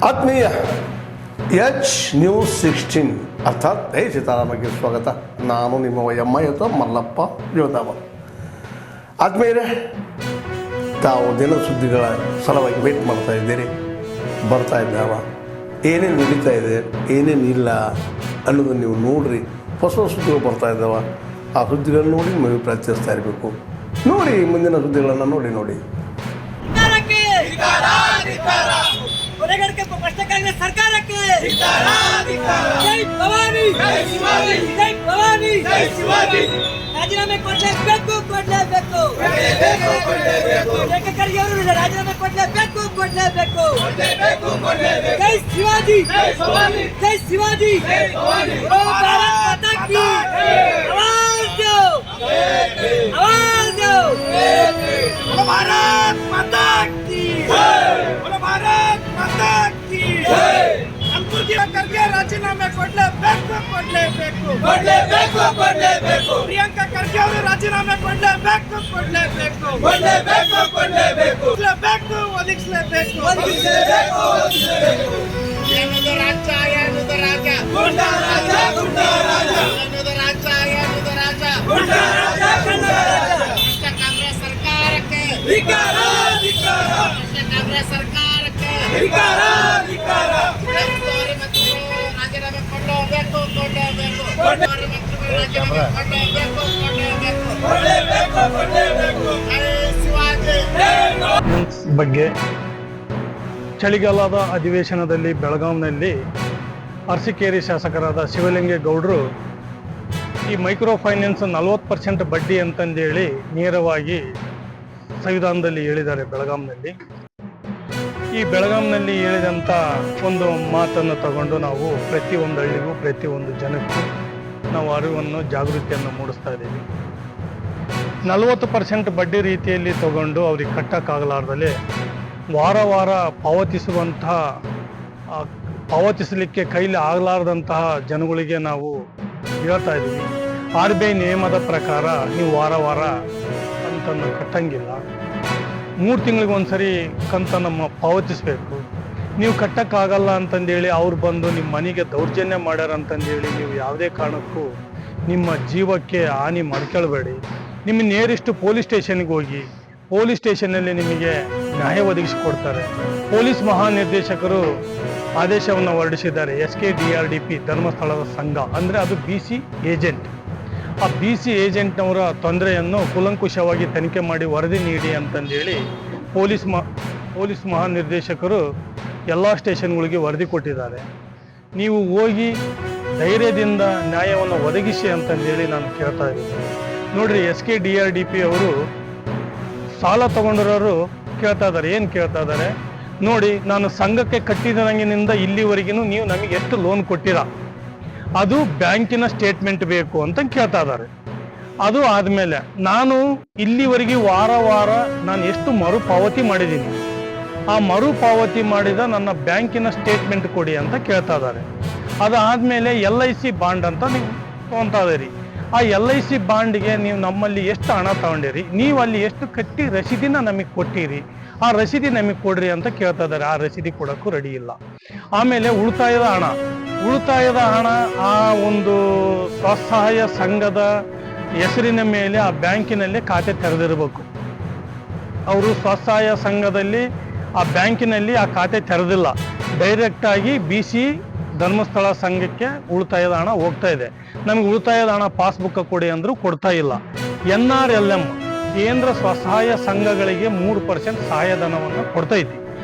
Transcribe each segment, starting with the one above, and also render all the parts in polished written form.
ಆತ್ಮೀಯ H news 16 ಅರ್ಥಾತ್ ಹೇ ಸೀತಾರಾಮಕ್ಕೆ ಸ್ವಾಗತ. ನಾನು ನಿಮ್ಮ ಎಮ್ಮ ಮಲ್ಲಪ್ಪ ಯೋಧಾವ. ಆತ್ಮೀಯರೇ, ತಾವು ದಿನ ಸುದ್ದಿಗಳ ಸಲುವಾಗಿ ವೇಟ್ ಮಾಡ್ತಾ ಇದ್ದೀರಿ. ಬರ್ತಾ ಇದ್ದಾವ, ಏನೇನು ನಡೀತಾ ಇದೆ, ಏನೇನು ಇಲ್ಲ ಅನ್ನೋದನ್ನು ನೀವು ನೋಡ್ರಿ. ಹೊಸ ಸುದ್ದಿಗಳು ಬರ್ತಾ ಇದ್ದಾವ, ಆ ಸುದ್ದಿಗಳನ್ನು ನೋಡಿ ನೀವು ಪ್ರಯತ್ನಿಸ್ತಾ ಇರಬೇಕು. ನೋಡಿ ಮುಂದಿನ ಸುದ್ದಿಗಳನ್ನು ನೋಡಿ. ಭ್ರಷ್ಟ ಕಾಂಗ್ರೆಸ್ ಸರ್ಕಾರಕ್ಕೆ ಜೈ ಭವಾನಿ, ಜೈ ಭವಾನಿ. ರಾಜೀನಾಮೆ ಕೊಡಲೇಬೇಕು. ರೇಖಾ ಖರ್ಗೆ ಅವರು ರಾಜೀನಾಮೆ ಕೊಡಲೇಬೇಕು. ಜೈ ಶಿವಾಜಿ, ಜೈ ಶಿವಾಜಿ. ಭಾರತ್ ಮಾತಾ ಕಿ ಆವಾಜ್ ದೋ, ಆವಾಜ್ ದೋ. ಭಾರತ್ ಮಾತಾ ಕಿ, ಭಾರತ್ ಮಾತಾ ಕಿ. ಖರ್ಗೆ ರಾಜೀನಾಮೆ ಕೊಡಲೇಬೇಕು. ಪ್ರಿಯಾಂಕಾ ಖರ್ಗೆ ಅವರು ರಾಜೀನಾಮೆ ಕೊಡಲೇಬೇಕು. ಒದಗಿಸಲೇಬೇಕು. ಏನದು ರಾಜ ಗುಂಡ ರಾಜ. ಕಾಂಗ್ರೆಸ್ ಸರ್ಕಾರಕ್ಕೆ ರಾಜೀನಾಮೆ ಕೊಡಲೇಬೇಕು. ಬಗ್ಗೆ ಚಳಿಗಾಲದ ಅಧಿವೇಶನದಲ್ಲಿ ಬೆಳಗಾಂನಲ್ಲಿ ಅರಸೀಕೆರೆ ಶಾಸಕರಾದ ಶಿವಲಿಂಗೇಗೌಡರು ಈ ಮೈಕ್ರೋ ಫೈನಾನ್ಸ್ 40% ಬಡ್ಡಿ ಅಂತಂದೇಳಿ ನೇರವಾಗಿ ಸಂವಿಧಾನದಲ್ಲಿ ಹೇಳಿದ್ದಾರೆ. ಈ ಬೆಳಗಾಂನಲ್ಲಿ ಹೇಳಿದಂಥ ಒಂದು ಮಾತನ್ನು ತಗೊಂಡು ನಾವು ಪ್ರತಿಯೊಂದು ಹಳ್ಳಿಗೂ ಪ್ರತಿಯೊಂದು ಜನಕ್ಕೂ ನಾವು ಅರಿವನ್ನು ಜಾಗೃತಿಯನ್ನು ಮೂಡಿಸ್ತಾ ಇದ್ದೀವಿ. 40% ಬಡ್ಡಿ ರೀತಿಯಲ್ಲಿ ತಗೊಂಡು ಅವ್ರಿಗೆ ಕಟ್ಟಕ್ಕಾಗಲಾರ್ದಲೇ ವಾರ ಪಾವತಿಸಲಿಕ್ಕೆ ಕೈಲಿ ಆಗಲಾರ್ದಂತಹ ಜನಗಳಿಗೆ ನಾವು ಹೇಳ್ತಾ ಇದ್ದೀವಿ. RBI ನಿಯಮದ ಪ್ರಕಾರ ನೀವು ವಾರ ಕಂತನ್ನು ಕಟ್ಟಂಗಿಲ್ಲ. 3 ತಿಂಗಳಿಗೆ ಒಂದ್ಸರಿ ಕಂತನ್ನು ಪಾವತಿಸಬೇಕು. ನೀವು ಕಟ್ಟಕ್ಕಾಗಲ್ಲ ಅಂತಂದೇಳಿ ಅವ್ರು ಬಂದು ನಿಮ್ಮ ಮನೆಗೆ ದೌರ್ಜನ್ಯ ಮಾಡ್ಯಾರ ಅಂತಂದೇಳಿ ನೀವು ಯಾವುದೇ ಕಾರಣಕ್ಕೂ ನಿಮ್ಮ ಜೀವಕ್ಕೆ ಹಾನಿ ಮಾಡ್ಕೊಳ್ಬೇಡಿ. ನಿಮ್ಮ ನೇರಿಷ್ಟು ಪೊಲೀಸ್ ಸ್ಟೇಷನ್ಗೆ ಹೋಗಿ, ಪೊಲೀಸ್ ಸ್ಟೇಷನ್ನಲ್ಲಿ ನಿಮಗೆ ನ್ಯಾಯ ಒದಗಿಸಿಕೊಡ್ತಾರೆ. ಪೊಲೀಸ್ ಮಹಾನಿರ್ದೇಶಕರು ಆದೇಶವನ್ನು ಹೊರಡಿಸಿದ್ದಾರೆ. SKDRDP ಧರ್ಮಸ್ಥಳದ ಸಂಘ ಅಂದರೆ ಅದು BC ಏಜೆಂಟ್. ಆ BC ಏಜೆಂಟ್ನವರ ತೊಂದರೆಯನ್ನು ಕೂಲಂಕುಷವಾಗಿ ತನಿಖೆ ಮಾಡಿ ವರದಿ ನೀಡಿ ಅಂತಂದೇಳಿ ಪೊಲೀಸ್ ಮಹಾನಿರ್ದೇಶಕರು ಎಲ್ಲ ಸ್ಟೇಷನ್ಗಳಿಗೆ ವರದಿ ಕೊಟ್ಟಿದ್ದಾರೆ. ನೀವು ಹೋಗಿ ಧೈರ್ಯದಿಂದ ನ್ಯಾಯವನ್ನು ಒದಗಿಸಿ ಅಂತಂದೇಳಿ ನಾನು ಕೇಳ್ತಾ ಇದ್ದೀನಿ. ನೋಡ್ರಿ, SKDRDP ಅವರು ಸಾಲ ತಗೊಂಡಿರೋರು ಕೇಳ್ತಾ ಇದ್ದಾರೆ. ಏನು ಕೇಳ್ತಾ ಇದ್ದಾರೆ ನೋಡಿ, ನಾನು ಸಂಘಕ್ಕೆ ಕಟ್ಟಿದಂಗಿನಿಂದ ಇಲ್ಲಿವರೆಗೂ ನೀವು ನಮಗೆ ಎಷ್ಟು ಲೋನ್ ಕೊಟ್ಟಿರಾ, ಅದು ಬ್ಯಾಂಕಿನ ಸ್ಟೇಟ್ಮೆಂಟ್ ಬೇಕು ಅಂತ ಕೇಳ್ತಾ ಇದ್ದಾರೆ. ಅದು ಆದಮೇಲೆ ನಾನು ಇಲ್ಲಿವರೆಗೆ ವಾರ ನಾನು ಎಷ್ಟು ಮರುಪಾವತಿ ಮಾಡಿದ್ದೀನಿ, ಆ ಮರುಪಾವತಿ ಮಾಡಿದ ನನ್ನ ಬ್ಯಾಂಕಿನ ಸ್ಟೇಟ್ಮೆಂಟ್ ಕೊಡಿ ಅಂತ ಕೇಳ್ತಾ ಇದ್ದಾರೆ. ಅದಾದಮೇಲೆ LIC ಬಾಂಡ್ ಅಂತ ನೀವು ತೊಗೊತಾ ಇದ್ದೀರಿ. ಆ LIC ಬಾಂಡ್ಗೆ ನೀವು ನಮ್ಮಲ್ಲಿ ಎಷ್ಟು ಹಣ ತಗೊಂಡಿರಿ, ನೀವು ಅಲ್ಲಿ ಎಷ್ಟು ಕಟ್ಟಿ ರಸೀದಿನ ನಮಗೆ ಕೊಟ್ಟಿರಿ, ಆ ರಸೀದಿ ನಮಗೆ ಕೊಡ್ರಿ ಅಂತ ಕೇಳ್ತಾ ಇದ್ದಾರೆ. ಆ ರಸೀದಿ ಕೊಡೋಕ್ಕೂ ರೆಡಿ ಇಲ್ಲ. ಆಮೇಲೆ ಉಳಿತಾಯದ ಹಣ ಆ ಒಂದು ಸ್ವಸಹಾಯ ಸಂಘದ ಹೆಸರಿನ ಮೇಲೆ ಆ ಬ್ಯಾಂಕಿನಲ್ಲಿ ಖಾತೆ ತೆರೆದಿರಬೇಕು. ಅವರು ಸ್ವಸಹಾಯ ಸಂಘದಲ್ಲಿ ಆ ಬ್ಯಾಂಕಿನಲ್ಲಿ ಆ ಖಾತೆ ತೆರೆದಿಲ್ಲ. ಡೈರೆಕ್ಟಾಗಿ BC ಧರ್ಮಸ್ಥಳ ಸಂಘಕ್ಕೆ ಉಳಿತಾಯದ ಹಣ ಹೋಗ್ತಾ ಇದೆ. ನಮಗೆ ಉಳಿತಾಯದ ಹಣ ಪಾಸ್ಬುಕ್ ಕೊಡಿ ಅಂದರೂ ಕೊಡ್ತಾ ಇಲ್ಲ. NRLM ಕೇಂದ್ರ ಸ್ವಸಹಾಯ ಸಂಘಗಳಿಗೆ 3% ಸಹಾಯಧನವನ್ನು ಕೊಡ್ತೈತಿ.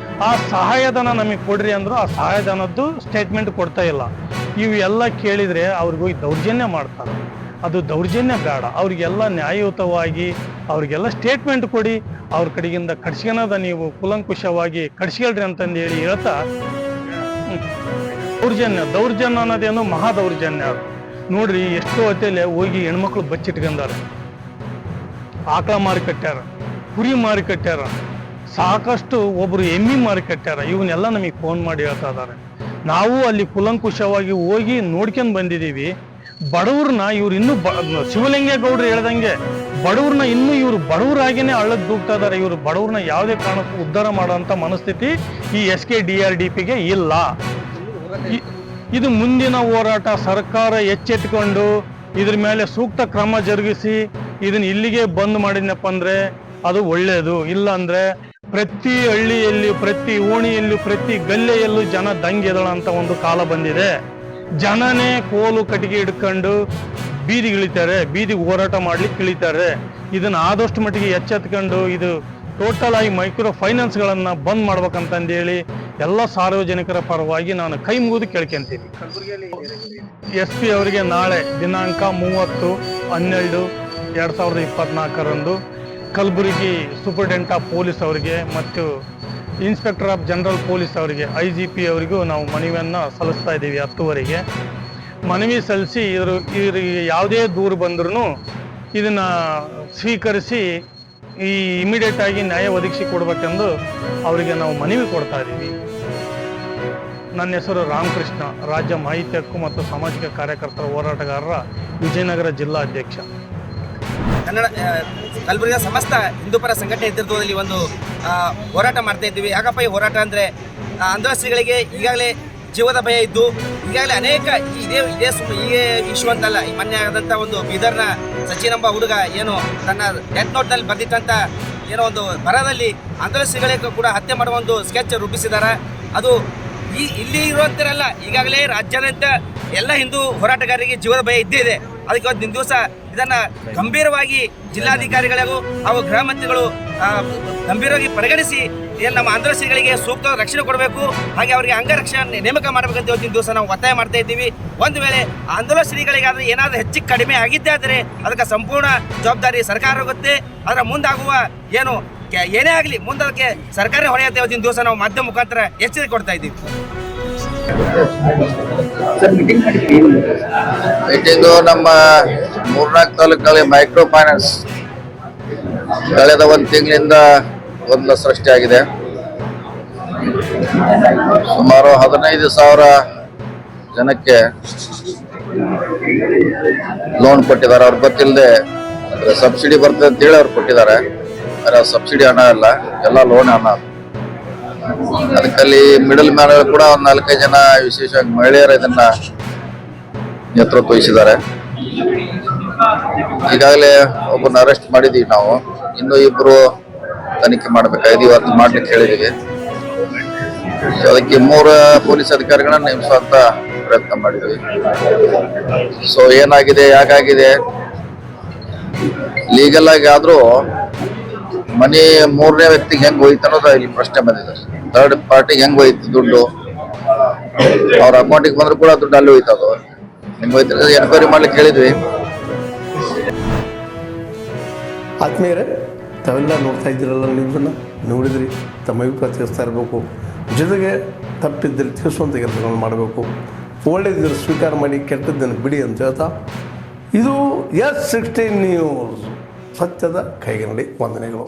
ಆ ಸಹಾಯಧನ ನಮಗೆ ಕೊಡ್ರಿ ಅಂದ್ರು ಆ ಸಹಾಯಧನದ್ದು ಸ್ಟೇಟ್ಮೆಂಟ್ ಕೊಡ್ತಾ ಇಲ್ಲ. ಇವೆಲ್ಲ ಕೇಳಿದರೆ ಅವ್ರಿಗೋಗಿ ದೌರ್ಜನ್ಯ ಮಾಡ್ತಾರೆ. ಅದು ದೌರ್ಜನ್ಯ ಬೇಡ. ಅವ್ರಿಗೆಲ್ಲ ನ್ಯಾಯಯುತವಾಗಿ ಅವ್ರಿಗೆಲ್ಲ ಸ್ಟೇಟ್ಮೆಂಟ್ ಕೊಡಿ, ಅವ್ರ ಕಡೆಗಿಂದ ಕಡ್ಸ್ಕೊಳದ ನೀವು ಕೂಲಂಕುಷವಾಗಿ ಕಡ್ಸ್ಕೊಳ್ರಿ ಅಂತಂದು ಹೇಳಿ ಹೇಳ್ತಾ, ದೌರ್ಜನ್ಯ ಅನ್ನೋದೇನು ಮಹಾ ದೌರ್ಜನ್ಯ. ನೋಡ್ರಿ, ಎಷ್ಟೋ ಹೊತ್ತೇಲೆ ಹೋಗಿ ಹೆಣ್ಮಕ್ಳು ಬಚ್ಚಿಟ್ಕೊಂಡಾರೆ, ಆಕಳ ಮಾರಿ ಕಟ್ಟ್ಯಾರ, ಕುರಿ ಮಾರಿ ಕಟ್ಟ್ಯಾರ, ಸಾಕಷ್ಟು ಒಬ್ಬರು ಎಮ್ಮಿ ಮಾರಿ ಕಟ್ಟ್ಯಾರ. ಇವನ್ನೆಲ್ಲ ನಮಗೆ ಫೋನ್ ಮಾಡಿ ಹೇಳ್ತಾ ಇದ್ದಾರೆ. ನಾವು ಅಲ್ಲಿ ಕೂಲಂಕುಷವಾಗಿ ಹೋಗಿ ನೋಡ್ಕೊಂಡು ಬಂದಿದ್ದೀವಿ. ಬಡವ್ರನ್ನ ಇವ್ರು ಇನ್ನೂ ಶಿವಲಿಂಗೇಗೌಡರು ಹೇಳ್ದಂಗೆ ಬಡವ್ರನ್ನ ಇನ್ನೂ ಇವರು ಬಡವರಾಗಿನೇ ಹಳ್ಳಕ್ಕೆ ದೂಗ್ತಾ ಇದ್ದಾರೆ. ಇವರು ಬಡವ್ರನ್ನ ಯಾವುದೇ ಕಾರಣಕ್ಕೂ ಉದ್ಧಾರ ಮಾಡೋಂಥ ಮನಸ್ಥಿತಿ ಈ SKDRDPಗೆ ಇಲ್ಲ. ಇದು ಮುಂದಿನ ಹೋರಾಟ ಸರ್ಕಾರ ಎಚ್ಚೆತ್ಕೊಂಡು ಇದ್ರ ಮೇಲೆ ಸೂಕ್ತ ಕ್ರಮ ಜರುಗಿಸಿ ಇದನ್ನ ಇಲ್ಲಿಗೆ ಬಂದ್ ಮಾಡಿದ್ನಪ್ಪ ಅಂದ್ರೆ ಅದು ಒಳ್ಳೆಯದು. ಇಲ್ಲ ಅಂದ್ರೆ ಪ್ರತಿ ಹಳ್ಳಿಯಲ್ಲಿ, ಪ್ರತಿ ಓಣಿಯಲ್ಲೂ, ಪ್ರತಿ ಗಲ್ಲೆಯಲ್ಲೂ ಜನ ದಂಗೆದಳಂತ ಒಂದು ಕಾಲ ಬಂದಿದೆ. ಜನನೇ ಕೋಲು ಕಟ್ಟಿಗೆ ಹಿಡ್ಕೊಂಡು ಬೀದಿಗಿಳಿತಾರೆ, ಬೀದಿಗೆ ಹೋರಾಟ ಮಾಡ್ಲಿಕ್ಕೆ ಇಳಿತಾರೆ. ಇದನ್ನ ಆದಷ್ಟು ಮಟ್ಟಿಗೆ ಎಚ್ಚೆತ್ಕೊಂಡು ಇದು ಟೋಟಲ್ ಆಗಿ ಮೈಕ್ರೋ ಫೈನಾನ್ಸ್ಗಳನ್ನು ಬಂದ್ ಮಾಡ್ಬೇಕಂತಂದೇಳಿ ಎಲ್ಲ ಸಾರ್ವಜನಿಕರ ಪರವಾಗಿ ನಾನು ಕೈ ಮುಗಿದು ಕೇಳ್ಕೊಂತೀನಿ. SP ಅವರಿಗೆ ನಾಳೆ ದಿನಾಂಕ 30/12/2024 ಕಲಬುರಗಿ ಸೂಪರಿಂಟೆಂಡೆಂಟ್ ಆಫ್ ಪೊಲೀಸ್ ಅವರಿಗೆ ಮತ್ತು ಇನ್ಸ್ಪೆಕ್ಟರ್ ಆಫ್ ಜನರಲ್ ಪೊಲೀಸ್ ಅವರಿಗೆ IGP ಅವರಿಗೂ ನಾವು ಮನವಿಯನ್ನು ಸಲ್ಲಿಸ್ತಾ ಇದ್ದೀವಿ. 10ವರೆಗೆ ಮನವಿ ಸಲ್ಲಿಸಿ ಇವರಿಗೆ ಯಾವುದೇ ದೂರು ಬಂದ್ರೂ ಇದನ್ನು ಸ್ವೀಕರಿಸಿ ಈ ಇಮಿಡಿಯೇಟ್ ಆಗಿ ನ್ಯಾಯ ಒದಗಿಸಿ ಕೊಡಬೇಕೆಂದು ಅವರಿಗೆ ನಾವು ಮನವಿ ಕೊಡ್ತಾ ಇದ್ದೀವಿ. ನನ್ನ ಹೆಸರು ರಾಮಕೃಷ್ಣ, ರಾಜ್ಯ ಮಾಹಿತಿ ಹಕ್ಕು ಮತ್ತು ಸಾಮಾಜಿಕ ಕಾರ್ಯಕರ್ತರ ಹೋರಾಟಗಾರರ ವಿಜಯನಗರ ಜಿಲ್ಲಾ ಅಧ್ಯಕ್ಷ. ಕಲಬುರಗಿಯ ಸಮಸ್ತ ಹಿಂದೂಪರ ಸಂಘಟನೆ ನೇತೃತ್ವದಲ್ಲಿ ಒಂದು ಹೋರಾಟ ಮಾಡ್ತಾ ಇದ್ದೀವಿ. ಯಾಕಪ್ಪ ಈ ಹೋರಾಟ ಅಂದರೆ ಅಂಧಶ್ರೀಗಳಿಗೆ ಈಗಾಗಲೇ ಜೀವದ ಭಯ ಇದ್ದು ಈಗಾಗಲೇ ಅನೇಕ ಇದೇ ಇಶ್ಯೂ ಅಂತಲ್ಲ, ಈ ಮೊನ್ನೆ ಆದಂಥ ಒಂದು ಬೀದರ್ನ ಸಚಿನ್ ಎಂಬ ಹುಡುಗ ಏನು ತನ್ನ ಡೆತ್ ನೋಟ್ನಲ್ಲಿ ಬರೆದಿಟ್ಟಂಥ ಏನೋ ಒಂದು ಬರದಲ್ಲಿ ಅಂಧಶ್ರೀಗಳಿಗೆ ಕೂಡ ಹತ್ಯೆ ಮಾಡುವ ಒಂದು ಸ್ಕೆಚ್ ರೂಪಿಸಿದ್ದಾರೆ. ಅದು ಇಲ್ಲಿ ಇರುವಂತಿರಲ್ಲ, ಈಗಾಗಲೇ ರಾಜ್ಯಾದ್ಯಂತ ಎಲ್ಲ ಹಿಂದೂ ಹೋರಾಟಗಾರರಿಗೆ ಜೀವದ ಭಯ ಇದ್ದೇ ಇದೆ. ಅದಕ್ಕೆ ಒಂದು ದಿವಸ ಇದನ್ನು ಗಂಭೀರವಾಗಿ ಜಿಲ್ಲಾಧಿಕಾರಿಗಳಿಗೂ ಹಾಗೂ ಗೃಹ ಮಂತ್ರಿಗಳು ಗಂಭೀರವಾಗಿ ಪರಿಗಣಿಸಿ ಏನು ನಮ್ಮ ಅಂಧಶ್ರೀಗಳಿಗೆ ಸೂಕ್ತ ರಕ್ಷಣೆ ಕೊಡಬೇಕು, ಹಾಗೆ ಅವರಿಗೆ ಅಂಗರಕ್ಷಣೆ ನೇಮಕ ಮಾಡಬೇಕಂತ ಇವತ್ತಿನ ದಿವಸ ನಾವು ಒತ್ತಾಯ ಮಾಡ್ತಾ ಇದ್ದೀವಿ. ಒಂದು ವೇಳೆ ಅಂಧಶ್ರೀಗಳಿಗಾದ್ರೆ ಏನಾದರೂ ಹೆಚ್ಚು ಕಡಿಮೆ ಆಗಿದ್ದೇ ಆದರೆ ಅದಕ್ಕೆ ಸಂಪೂರ್ಣ ಜವಾಬ್ದಾರಿ ಸರ್ಕಾರ ಹೋಗುತ್ತೆ. ಅದರ ಮುಂದಾಗುವ ಏನು ಏನೇ ಆಗಲಿ ಮುಂದಕ್ಕೆ ಸರ್ಕಾರ ಹೊಣೆಯುತ್ತೆ. ಇವತ್ತಿನ ದಿವಸ ನಾವು ಮಾಧ್ಯಮ ಮುಖಾಂತರ ಎಚ್ಚರಿಕೆ ಕೊಡ್ತಾ ಇದ್ದೀವಿ. ಮೀಟಿಂಗು ನಮ್ಮ 4 ತಾಲೂಕಲ್ಲಿ ಮೈಕ್ರೋ ಫೈನಾನ್ಸ್ ಕಳೆದ 1 ತಿಂಗಳಿಂದ ಗೊಂದಲ ಸೃಷ್ಟಿಯಾಗಿದೆ. ಸುಮಾರು 15,000 ಜನಕ್ಕೆ ಲೋನ್ ಕೊಟ್ಟಿದ್ದಾರೆ. ಅವ್ರು ಗೊತ್ತಿಲ್ಲದೆ ಅಂದ್ರೆ ಸಬ್ಸಿಡಿ ಬರ್ತದೆ ಅಂತೇಳಿ ಅವ್ರು ಕೊಟ್ಟಿದ್ದಾರೆ. ಆದರೆ ಸಬ್ಸಿಡಿ ಹಣ ಅಲ್ಲ, ಎಲ್ಲ ಲೋನ್ ಹಣ. ಅದಕ್ಕಲ್ಲಿ ಮಿಡಲ್ ಮ್ಯಾನ್ ಕೂಡ ಒಂದು 4-5 ಜನ ವಿಶೇಷವಾಗಿ ಮಹಿಳೆಯರು ಇದನ್ನ ನೇತೃತ್ವ ವಹಿಸಿದ್ದಾರೆ. ಈಗಾಗಲೇ ಒಬ್ಬನ ಅರೆಸ್ಟ್ ಮಾಡಿದೀವಿ ನಾವು, ಇನ್ನೂ 2 ತನಿಖೆ ಮಾಡಬೇಕಾಗಿದೆ. ಇವತ್ತು ಮಾಡ್ಲಿಕ್ಕೆ ಹೇಳಿದೀವಿ. ಅದಕ್ಕೆ 3 ಪೊಲೀಸ್ ಅಧಿಕಾರಿಗಳನ್ನ ನೇಮಿಸುವಂತ ಪ್ರಯತ್ನ ಮಾಡಿದ್ವಿ. ಸೊ ಏನಾಗಿದೆ, ಯಾಕಾಗಿದೆ, ಲೀಗಲ್ ಆಗಿ ಆದ್ರೂ ಮನಿ 3ನೇ ವ್ಯಕ್ತಿಗೆ ಹೆಂಗ್ ಹೋಯ್ತು ಅನ್ನೋದು ಇಲ್ಲಿ ಪ್ರಶ್ನೆ ಬಂದಿದೆ. 3rd ಪಾರ್ಟಿಗೆ ಹೆಂಗ್ ಹೋಯ್ತು ದುಡ್ಡು, ಅವ್ರ ಅಕೌಂಟಿಗೆ ಬಂದ್ರು ಕೂಡ ದುಡ್ಡು ಅಲ್ಲಿ ಹೋಯ್ತದು, ಹೆಂಗ್ ಹೋಯ್ತು ಎನ್ಕ್ವೈರಿ ಮಾಡ್ಲಿಕ್ಕೆ ಹೇಳಿದ್ವಿ. ಆತ್ಮೀಯರೇ, ತಾವೆಲ್ಲ ನೋಡ್ತಾ ಇದ್ದೀರಲ್ಲ, ನ್ಯೂಸನ್ನು ನೋಡಿದ್ರಿ, ತಮ್ಮ ಅಭಿಪ್ರಾಯ ತಿಳಿಸ್ತಾ ಇರಬೇಕು. ಜೊತೆಗೆ ತಪ್ಪಿದ್ದಲ್ಲಿ ತಿಳಿಸುವಂಥ ಕೆಲಸಗಳನ್ನು ಮಾಡಬೇಕು. ಒಳ್ಳೆಯದಿದ್ದರೆ ಸ್ವೀಕಾರ ಮಾಡಿ, ಕೆಟ್ಟದ್ದನ್ನು ಬಿಡಿ ಅಂತ ಹೇಳ್ತಾ, ಇದು S16 ನ್ಯೂಸ್, ಸತ್ಯದ ಕೈಗನ್ನಡಿ. ವಂದನೆಗಳು.